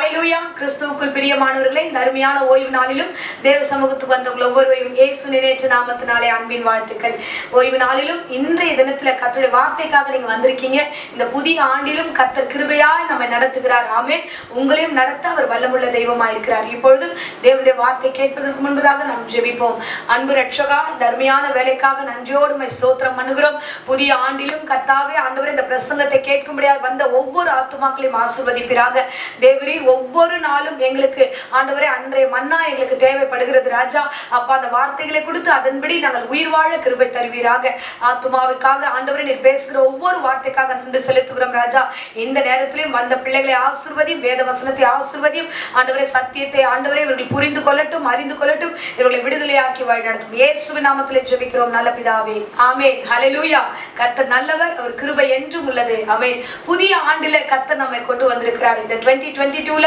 ஹல்லேலூயா. கிறிஸ்துவுக்குள் பிரியமானவர்களே, இந்த அருமையான ஓய்வு நாளிலும் தேவ சமூகத்துக்கு வந்த ஒவ்வொருவரையும் இயேசு நிறைவேற்ற நாமத்தினாலே அன்பின் வாழ்த்துக்கள். ஓய்வு நாளிலும் இன்றைய தினத்துல கர்த்தருடைய வார்த்தைக்காக நீங்க வந்திருக்கீங்க. இந்த புதிய ஆண்டிலும் கர்த்தர் கிருபையாய் நம்மை நடத்துகிறார். ஆமென். உங்களையும் நடத்த அவர் வல்லமுள்ள தெய்வமாய் இருக்கிறார். இப்பொழுதும் தேவனுடைய வார்த்தை கேட்பதற்கு முன்பதாக நாம் ஜெபிப்போம். அன்பு ரட்சகா, இந்த அருமையான வேலைக்காக நன்றியோடு உம்மை ஸ்தோத்திரம் பண்ணுகிறோம். புதிய ஆண்டிலும் கர்த்தாவே ஆண்டவரே, இந்த பிரசங்கத்தை கேட்கும்படியாக வந்த ஒவ்வொரு ஆத்துமாக்களையும் ஆசீர்வதிப்பீராக. தேவரீர் ஒவ்வொரு நாளும் எங்களுக்கு ஆண்டவரே அன்றைய மன்னா எங்களுக்கு தேவைப்படுகிறது ராஜா. அப்பா, அந்த வார்த்தைகளை கொடுத்து அதன்படி நாங்கள் உயிர் வாழ கிருபை தருவீராக. ஆத்துமாவுக்காக ஆண்டவரே நீர் பேசுகிற ஒவ்வொரு வார்த்தைக்காக நன்றி செலுத்துகிறோம் ராஜா. இந்த நேரத்திலும் வந்த பிள்ளைகளை ஆசீர்வதியும், வேத வசனத்தை ஆசீர்வதியும் ஆண்டவரே. சத்தியத்தை ஆண்டவரே இவர்கள் புரிந்து கொள்ளட்டும், அறிந்து கொள்ளட்டும், இவர்களை விடுதலையாக்கி வழி நடத்தும். இயேசுவின் நாமத்திலே ஜெபிக்கிறோம் நல்ல பிதாவே, ஆமென். ஹல்லேலூயா. கர்த்தர் நல்லவர், அவர் கிருபை என்றும் உள்ளது. ஆமென். புதிய ஆண்டில கர்த்தர் நம்மை கொண்டு வந்திருக்கிறார். இந்த 2022ல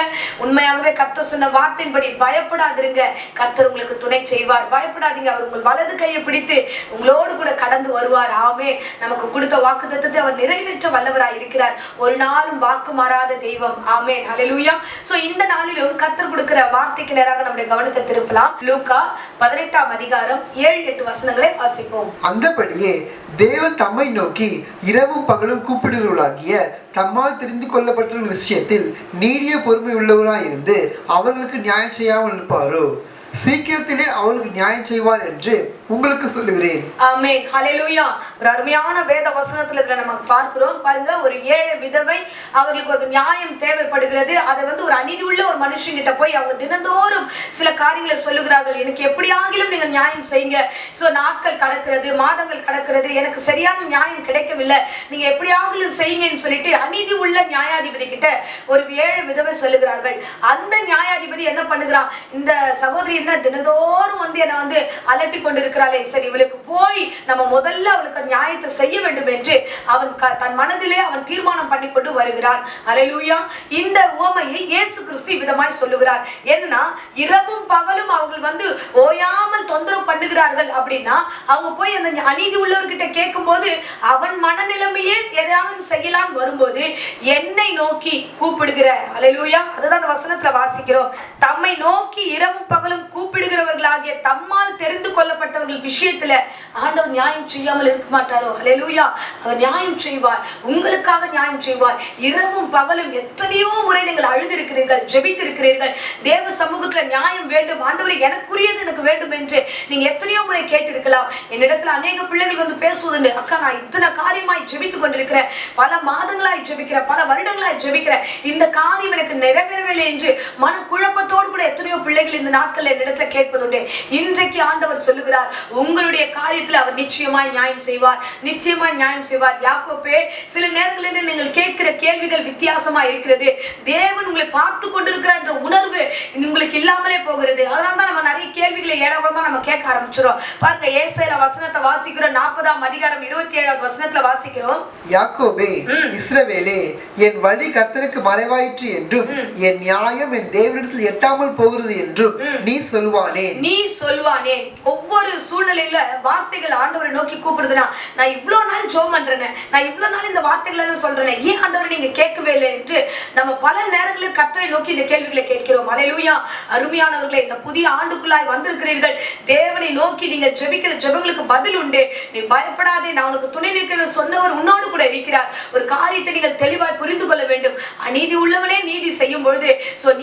உண்மையாகவே கர்த்தர் சொன்ன வார்த்தையின்படி பயப்படாதிருங்க, கர்த்தர் உங்களுக்கு துணை செய்வார். பயப்படாதீங்க, அவர் உங்கள் வலது கையை பிடித்து உங்களோடு கூட கடந்து வருவார். ஆமே. நமக்கு கொடுத்த வாக்குத்தத்தத்தை அவர் நிறைவேற்ற வல்லவராய் இருக்கிறார். ஒரு நாளும் வாக்கு மாறாத தெய்வம். ஆமென். ஹல்லேலூயா. சோ இந்த நாளிலும் கர்த்தர் கொடுக்கிற வார்த்தைக்கு நேராக நம்முடைய கவனத்தை திருப்பலாம். லூக்கா 18ஆம் அதிகாரம் 7-8 வசனங்களை வாசிப்போம். அந்தபடியே தேவன் தம்மை நோக்கி இரவும் பகலும் கூப்பிடுகிறவர்களாகிய தம்மால் தெரிந்து கொள்ளப்பட்ட விஷயத்தில் நீடிய பொறுமை உள்ளவராயிருந்து அவர்களுக்கு நியாயம் செய்யாமல் இருப்பாரோ, சீக்கிரத்திலே அவர்களுக்கு நியாயம் செய்வார் என்று உங்களுக்கு சொல்லுகிறேன். ஆமென். ஹல்லேலூயா. ஒரு அருமையான வேத வசனத்துல இதுல நம்ம பார்க்கிறோம். பாருங்க, ஒரு ஏழை விதவை, அவர்களுக்கு ஒரு நியாயம் தேவைப்படுகிறது. அதை ஒரு அநீதி உள்ள ஒரு மனுஷங்கிட்ட போய் அவங்க தினந்தோறும் சில காரியங்களை சொல்லுகிறார்கள். எனக்கு எப்படியாகிலும் நீங்க நியாயம் செய்யுங்க. சோ நாட்கள் கடக்கிறது, மாதங்கள் கடக்கிறது, எனக்கு சரியான நியாயம் கிடைக்கவில்லை, நீங்க எப்படியாகிலும் செய்யுங்கன்னு சொல்லிட்டு அநீதி உள்ள நியாயாதிபதி கிட்ட ஒரு ஏழை விதவை சொல்லுகிறார்கள். அந்த நியாயாதிபதி என்ன பண்ணுகிறான், இந்த சகோதரி என்ன தினந்தோறும் என்ன அலட்டி கொண்டிருக்கிறாளே, சரி இவளுக்கு போய் நம்ம முதல்ல அவளுக்கு நியாயத்தை செய்ய வேண்டும் என்று அவன் தன் மனதிலே அவன் தீர்மானம் பண்ணி கொண்டு வருகிறான். ஹல்லேலூயா. இந்த உவமையை இயேசு கிறிஸ்து விதமாய் சொல்லுகிறார். என்னன்னா, இரவும் பகலும் அவங்க ஓயாமல் தொந்தரவு பண்ணுகிறார்கள் அப்படின்னா, அவங்க போய் அந்த அநீதி உள்ளவர்கிட்ட கேட்கும் போது அவன் மனநிலைமையே எதையாவது செய்யலாம் வரும்போது என்னை நோக்கி கூப்பிடுகிற, ஹல்லேலூயா, அதுதான் அந்த வசனத்துல வாசிக்கிறோம். தம்மை நோக்கி இரவும் பகலும் கூப்பிடுகிறவர்களாகிய தம்மால் தெரிந்து கொள்ளப்பட்டவர்கள் விஷயத்துல ஆண்டவர் நியாயம் செய்யாமல் இருக்க மாட்டாரோ? ஹல்லேலூயா. அவர் நியாயம் செய்வார், உங்களுக்காக நியாயம் செய்வார். இரவும் பகலும் எத்தனையோ முறை நீங்கள் அழுதிருக்கிறீர்கள், ஜெபித்திருக்கிறீர்கள், தேவ சமூகத்துல நியாயம் வேண்டும் ஆண்டவரே, எனக்குரியது எனக்கு வேண்டும் என்று நீங்க எத்தனையோ முறை கேட்டிருக்கலாம். என்னிடத்துல அநேக பிள்ளைகள் பேசுவதுண்டு, அக்கா நான் இத்தனை காரியமாய் ஜெபித்து கொண்டிருக்கிறேன், பல மாதங்களாய் ஜெபிக்கிறேன், பல வருடங்களாய் ஜெபிக்கிறேன், இந்த காரியம் எனக்கு நிறைவேறவில்லை என்று மன குழப்பத்தோடு கூட எத்தனையோ பிள்ளைகள் இந்த நாட்கள் என்னிடத்துல கேட்பதுண்டு. இன்றைக்கு ஆண்டவர் சொல்லுகிறார், உங்களுடைய காரியத்தில் அவர் நிச்சயமாய் நியாயம் செய்வார், நிச்சயமாய் நியாயம் செய்வார். யாக்கோபே, சில நேரங்களில் நீங்கள் கேட்கிற கேள்விகள் வித்தியாசமா இருக்கிறது, தேவன் உங்களை பார்த்து கொண்டிருக்கிறார் என்ற உணர்வு உங்களுக்கு இல்லாமலே போகிறது. அதனால்தான் நம்ம நிறைய கேள்விகளை ஏடாகமா நம்ம கேட்க ஆரம்பிச்சிடும். பாருங்க, ஏசாயா வசனத்தை வாசிக்கிறோம். 40ஆம் அதிகாரம் 27வது வசனத்துல வாசிக்கிறோம். யாக்கோபே, இஸ்ரவேலே, என் வழி கர்த்தருக்கு மறைவாயிற்று என்றும் என் நியாயம் என் தேவனிடத்தில் எட்டாமல் போகிறது என்றும் நீ சொல்வானே. ஒவ்வொரு சூழ்நிலையில வார்த்தைகள் ஆண்டவரை நோக்கி கூப்பிடுதுன்னா, நான் இவ்வளவு நாள் ஜெபம் பண்றேன், நான் இவ்வளவு நாள் இந்த வார்த்தைகளை சொல்றேன், ஏன் ஆண்டவரை நீங்க கேட்கவே இல்லை என்று நம்ம பல நேரங்களில் கர்த்தரை நோக்கி இந்த கேள்விகளை கேட்கிறோம். ஹல்லேலூயா. அருமையானவர்களே, இந்த புதிய ஆண்டுக்குள்ளாய் வந்திருக்கிறீர்கள். தேவனை நோக்கி நீங்க ஜெபிக்கிற ஜெபங்களுக்கு பதில் உண்டு. நீ பயப்படாதே, நான் உனக்கு துணை நிற்கிறேன் சொன்னவர் உன்னோடு கூட இருக்கிறார். ஒரு காரியத்தை நீங்கள் தெளிவாய் புரிந்து கொள்ள வேண்டும். அநீதி உள்ளவனே நீதி செய்யும் பொழுது,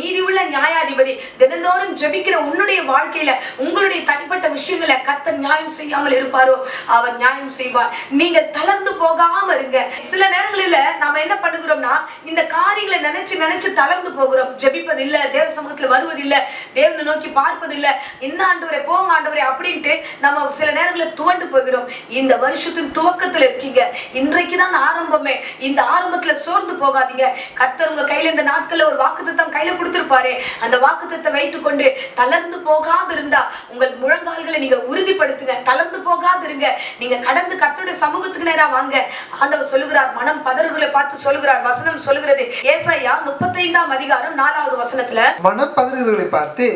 நீதி உள்ள நியாயாதிபதி தினந்தோறும் ஜெபிக்கிற உன்னுடைய வாழ்க்கையில உங்களுடைய தனிப்பட்ட விஷயங்களை கர்த்தர் நியாயம் செய்யாமல் இருப்பாரோ? அவர் நியாயம் செய்வார். நீங்கள் தளர்ந்து போகாம இருங்க. சில நேரங்களில நாம என்ன பண்ணுகிறோம்னா, இந்த காரியங்களை நினைச்சு நினைச்சு தளர்ந்து போகிறோம். ஜெபிப்பது இல்ல, தேவ சமூகத்துல வருவதில்லை, தேவனை நோக்கி பார்ப்பது இல்ல, என்ன ஆண்டவரே போங்க ஆண்டவரே அப்படின்ட்டு நம்ம சில நேரங்களில் துவண்டு போகிறோம். இந்த வருஷத்தின் துவக்கத்துல இருக்கீங்க, இன்றைக்குதான் ஆரம்பமே. இந்த ஆரம்பத்துல சோர்ந்து போகாதீங்க. கர்த்தர் உங்க கையில இந்த நாட்கள்ல ஒரு வாக்குத்தத்தம் கையில கொடுத்திருப்பாரு. அந்த வாக்குத்தத்தை வைத்துக் கொண்டு தளர்ந்து போகாது இருந்தா உங்கள் முழங்கால்களை நீங்க உறுதிப்படுத்துங்க. தளர்ந்து போகாது இருங்க. நீங்க கடந்து கர்த்தருடைய சமூகத்துக்கு நேரா வாங்க. ஆண்டவர் சொல்லுகிறார், மனம் பதறுகளை பார்த்து சொல்லுகிறார். வசனம் சொல்லுகிறது, ஏசாயா 35ஆம் அதிகாரம் 4வது வசனத்துல, மனம் பதறுகளை பார்த்து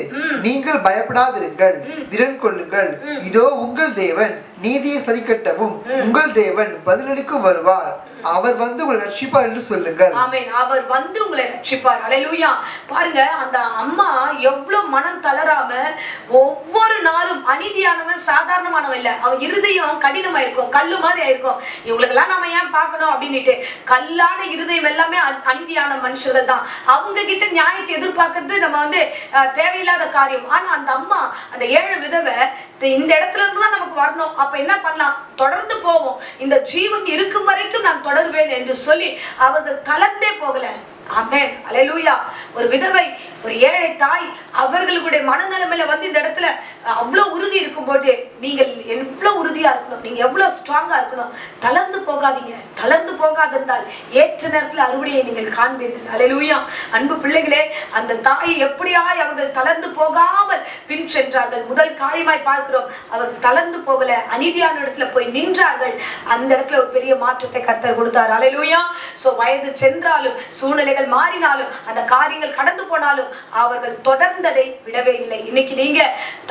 நீங்கள் பயப்படாதிருங்கள், திடன் கொள்ளுங்கள், இதோ உங்கள் தேவன் நீதியை சரிக்கட்டவும் உங்கள் தேவன் பதிலளிக்கும் வருவார், அவர் வந்து உங்களை ரட்சிப்பார் என்று சொல்லுங்கள். ஆமென். அவர் வந்து உங்களை ரட்சிப்பார். ஹல்லேலூயா. பாருங்க, அந்த அம்மா எவ்வளவு மனம் தளராம ஒவ்வொரு நாளும், அநீதியானவன் சாதாரணமானவன் இல்ல, அவன் இருதயம் கடினமா இருக்கும், கல்லு மாதிரி ஆயிருக்கும். இவங்களுக்கெல்லாம் நாம ஏன் பார்க்கணும் அப்படின்னுட்டு கல்லான இருதயம் எல்லாமே அநீதியான மனுஷர்கள் தான். அவங்க கிட்ட நியாயத்தை எதிர்பார்க்கறது நம்ம வந்து தேவையில்லாத காரியம். ஆனா அந்த அம்மா, அந்த 7 விதவை இந்த இடத்துல இருந்து தான் நமக்கு வரணும். அப்ப என்ன பண்ணலாம்? தொடர்ந்து போவோம், இந்த ஜீவன் இருக்கும் வரைக்கும் நான் தொடருவேன் என்று சொல்லி அவர்கள் தளர்ந்தே போகல. ஆமென். அல்லேலூயா. ஒரு விதவை, ஒரு ஏழை தாய், அவர்களுடைய மனநிலைமையில வந்து இந்த இடத்துல அவ்வளவு உறுதி இருக்கும்போது நீங்கள் எவ்வளவு உறுதியா இருக்கணும், நீங்க எவ்வளவு ஸ்ட்ராங்கா இருக்கணும். தளர்ந்து போகாதீங்க. தளர்ந்து போகாதிருந்தால் ஏற்ற நேரத்தில் அறுவடையை நீங்கள் காண்பீர்கள். அல்லேலூயா. அன்பு பிள்ளைகளே, அந்த தாய் எப்படியாய் அவர்கள் தளர்ந்து போகாமல் பின் சென்றார்கள். முதல் காரியமாய் பார்க்கிறோம், அவர்கள் தளர்ந்து போகல, அநீதியான இடத்துல போய் நின்றார்கள். அந்த இடத்துல ஒரு பெரிய மாற்றத்தை கர்த்தர் கொடுத்தார். அல்லேலூயா. சோ வயது சென்றாலும், சூழ்நிலைகள் மாறினாலும், அந்த காரியங்கள் கடந்து போனாலும் அவர்கள் தொடர்ந்ததை விடவே இல்லை. இன்னைக்கு நீங்க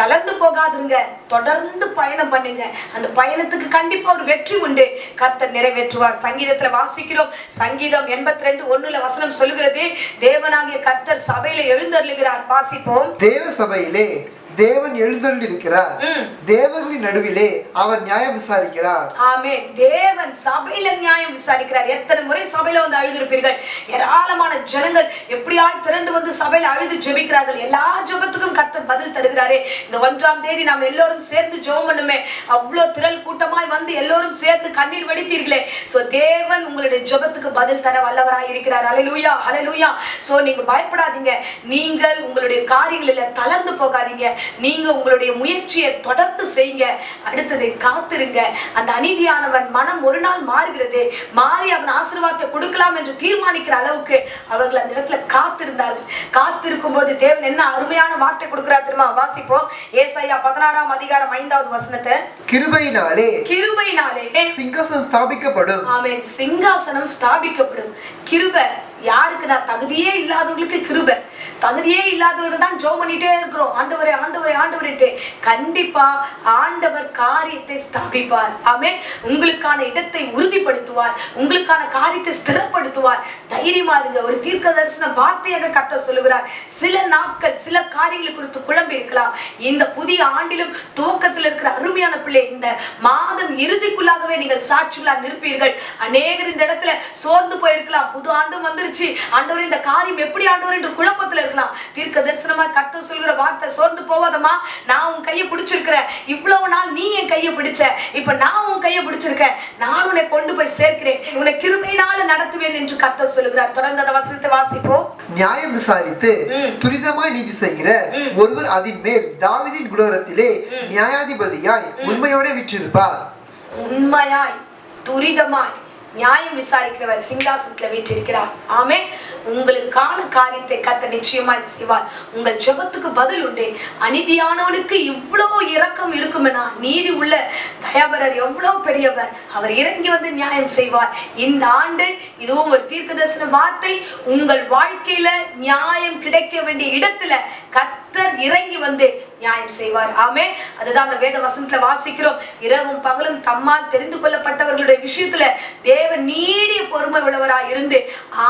தளர்ந்து போகாதுங்க, தொடர்ந்து பயணம் பண்ணுங்க. அந்த பயணத்துக்கு கண்டிப்பா ஒரு வெற்றி உண்டு, கர்த்தர் நிறைவேற்றுவார். சங்கீதத்துல வாசிக்கிறோம், சங்கீதம் 82:1 வசனம் சொல்லுகிறது, தேவனாகிய கர்த்தர் சபையில எழுந்தருளுகிறார். வாசிப்போம். தேவ சபையிலே தேவன் எழுந்தருளியிருக்கிறார், தேவர்களின் நடுவிலே அவர் நியாயம் விசாரிக்கிறார். ஆமென். தேவன் சபையில நியாயம் விசாரிக்கிறார். எத்தனை முறை சபையில வந்து அழுதிருப்பீர்கள். ஏராளமான ஜனங்கள் எப்படியாய் திரண்டு வந்து சபையில அழுது ஜெபிக்கிறார்கள். எல்லா ஜெபத்துக்கும் கர்த்தர் பதில் தருகிறாரே. இந்த 1ஆம் தேதி நாம் எல்லோரும் சேர்ந்து ஜெபம் பண்ணுமே, அவ்வளவு திரள் கூட்டமாய் வந்து எல்லோரும் சேர்ந்து கண்ணீர் வடித்தீர்களே. சோ தேவன் உங்களுடைய ஜெபத்துக்கு பதில் தர வல்லவராய் இருக்கிறார். ஹல்லேலூயா. ஹல்லேலூயா. சோ நீங்க பயப்படாதீங்க, நீங்கள் உங்களுடைய காரியங்களில தளர்ந்து போகாதீங்க. நீங்க உங்களுடைய முயற்சியை தொடர்ந்து செய்யுங்க. அடுத்தது காத்திருங்க. அந்த அநீதியானவன் மனம் ஒரு நாள் மாறுகிறது, மாறி அவன் ஆசீர்வாதத்தை கொடுக்கலாம் என்று தீர்மானிக்கிற அளவுக்கு அவர்கள் அந்த இடத்துல காத்திருந்தார்கள். காத்திருக்கும் போது தேவன் என்ன அருமையான வார்த்தை கொடுக்கிறார் தெரியுமா? வாசிப்போம். ஏசாயா 16ஆம் அதிகாரம் 5வது வசனத்தை. கிருபையினாலே சிங்காசனம் ஸ்தாபிக்கப்படும். ஆமென். சிங்காசனம் ஸ்தாபிக்கப்படும். கிருபை யாருக்குன்னா, தகுதியே இல்லாதவர்களுக்கு கிருபை. தகுதியே இல்லாதவர்கள் தான் ஜெபம் பண்ணிட்டே இருக்கிறோம், ஆண்டவரே ஆண்டவரே ஆண்டவரே. கண்டிப்பா ஆண்டவர் காரியத்தை ஸ்தாபிப்பார். ஆமென். உங்களுக்கான இடத்தை உறுதிப்படுத்துவார், உங்களுக்கான காரியத்தை ஸ்திரப்படுத்துவார். தைரியமா இருங்க. ஒரு தீர்க்க தரிசன வார்த்தையாக கர்த்தர் சொல்லுகிறார். சில நாட்கள் சில காரியங்களை குறித்து குழம்பி இருக்கலாம். இந்த புதிய ஆண்டிலும் துவக்கத்தில் இருக்கிற அருமையான பிள்ளை, இந்த மாதம் இறுதிக்குள்ளாகவே நீங்கள் சாட்சிகளா நிற்பீர்கள். அநேகர் இந்த இடத்துல சோர்ந்து போயிருக்கலாம். புது ஆண்டும் வந்துருச்சு, ஆண்டவர் இந்த காரியம் எப்படி ஆண்டவர் என்று குழப்பத்தில் இருக்கலாம். தீர்க்க தரிசனமா கர்த்தர் சொல்கிற வார்த்தை, சோர்ந்து போவாதமா, நான் உன் கையை பிடிச்சிருக்கிறேன். இவ்வளவு நாள் நீ என் கையை பிடிச்ச, இப்ப நான் உன் கையை பிடிச்சிருக்கேன். நான் உன்னை கொண்டு போய் சேர்க்கிறேன், உன்னை கிருபையினால நடத்துவேன் என்று கர்த்தர் சொல்லுகிறார். தொடர்ந்து அந்த வசனத்தை வாசிப்போம். நியாயம் விசாரித்து துரிதமாய் நீதி செய்கிற ஒருவர் அதின் மேல் தாவீதின் குடாரத்திலே நியாயாதிபதியாய் உண்மையோட விற்றிருப்பார். உண்மையாய் துரிதமாய் நியாயம் விசாரிக்கிறவர் சிங்காசனத்துல வீற்றிருக்கிறார். ஆமென். உங்களுக்கான காரியத்தை கர்த்தர் நிச்சயமாய் செய்வார். உங்கள் ஜெபத்துக்கு பதில் உண்டு. அநீதியானவனுக்கு இவ்வளவு இரக்கம் இருக்குமெனா, நீதி உள்ள தயாபரர் எவ்வளவு பெரியவர், அவர் இறங்கி வந்து நியாயம் செய்வார். இந்த ஆண்டு இதுவும் ஒரு தீர்க்க தரிசன வார்த்தை. உங்கள் வாழ்க்கையில நியாயம் கிடைக்க வேண்டிய இடத்துல கர்த்தர் இறங்கி வந்து நியாயம் செய்வார். ஆமென். அதுதான் அந்த வேத வசனத்துல வாசிக்கிறோம். இரவும் பகலும் தம்மால் தெரிந்து கொள்ளப்பட்டவர்களுடைய விஷயத்துல தேவன் நீடிய பொறுமை உள்ளவராய் இருந்து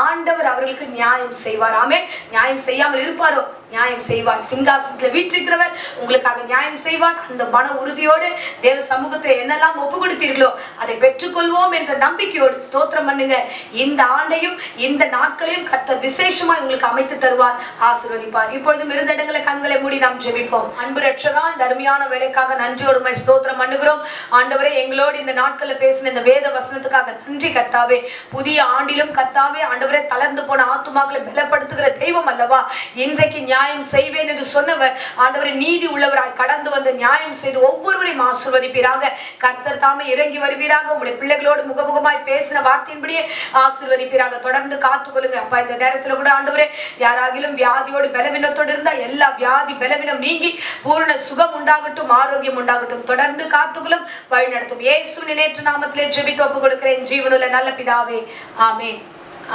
ஆண்டவர் அவர்களுக்கு நியாயம் செய்வார். ஆமென். நியாயம் செய்யாமல் இருப்பாரோ? நியாயம் செய்வார். சிங்காசனத்துல வீற்றிருக்கிறவர் உங்களுக்காக நியாயம் செய்வார். அந்த மன உறுதியோடு தேவ சமூகத்தை என்னெல்லாம் ஒப்பு கொடுத்தீர்களோ அதை பெற்றுக்கொள்வோம் என்ற நம்பிக்கையோடு ஸ்தோத்திரம் பண்ணுங்க. இந்த ஆண்டையும் இந்த நாட்களையும் கர்த்தர் விசேஷமாய் உங்களுக்கு அமைத்து தருவார், ஆசீர்வதிப்பார். இப்பொழுதும் இருந்த இடங்களை கண்களை மூடி நாம் ஜெபிப்போம். அன்பு ரட்சகா, இந்த அருமையான வேலைக்காக நன்றியோடு உம்மை ஸ்தோத்திரம் பண்ணுகிறோம். ஆண்டவரே, எங்களோடு இந்த நாட்கள்ல பேசின இந்த வேத வசனத்துக்காக நன்றி கர்த்தாவே. புதிய ஆண்டிலும் கர்த்தாவே ஆண்டவரே, தளர்ந்து போன ஆத்துமாக்களை பலப்படுத்துகிற தெய்வம் அல்லவா. இன்றைக்கு நியாயம் செய்வேன் என்று சொன்னவர் ஆண்டவரே நீதி உள்ளவராய் கடந்து வந்து நியாயம் செய்து ஒவ்வொருவரையும் ஆசீர்வதிப்பீராக. கர்த்தர் தாமே இறங்கி வருவீராக. உங்களுடைய பிள்ளைகளோடு முகமுகமாய் பேசின வார்த்தையின்படியே ஆசீர்வதிப்பீராக. தொடர்ந்து காத்துக்கொள்ளுங்க அப்பா. இந்த நேரத்துல கூட ஆண்டவரே, யாராகிலும் வியாதியோடு பலவீனத்தோடு இருந்தா எல்லா வியாதி பலவீனம் நீங்கி பூரண சுகம் உண்டாகட்டும், ஆரோக்கியம் உண்டாகட்டும். தொடர்ந்து காத்துக்கொள்ளும், வழி நடத்தும். இயேசுவின் நேற்று நாமத்திலே ஜெபித்து ஒப்பு கொடுக்கிறேன் ஜீவனுள்ள நல்ல பிதாவே. ஆமென்.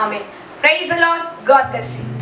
ஆமென். Praise the Lord. God bless you.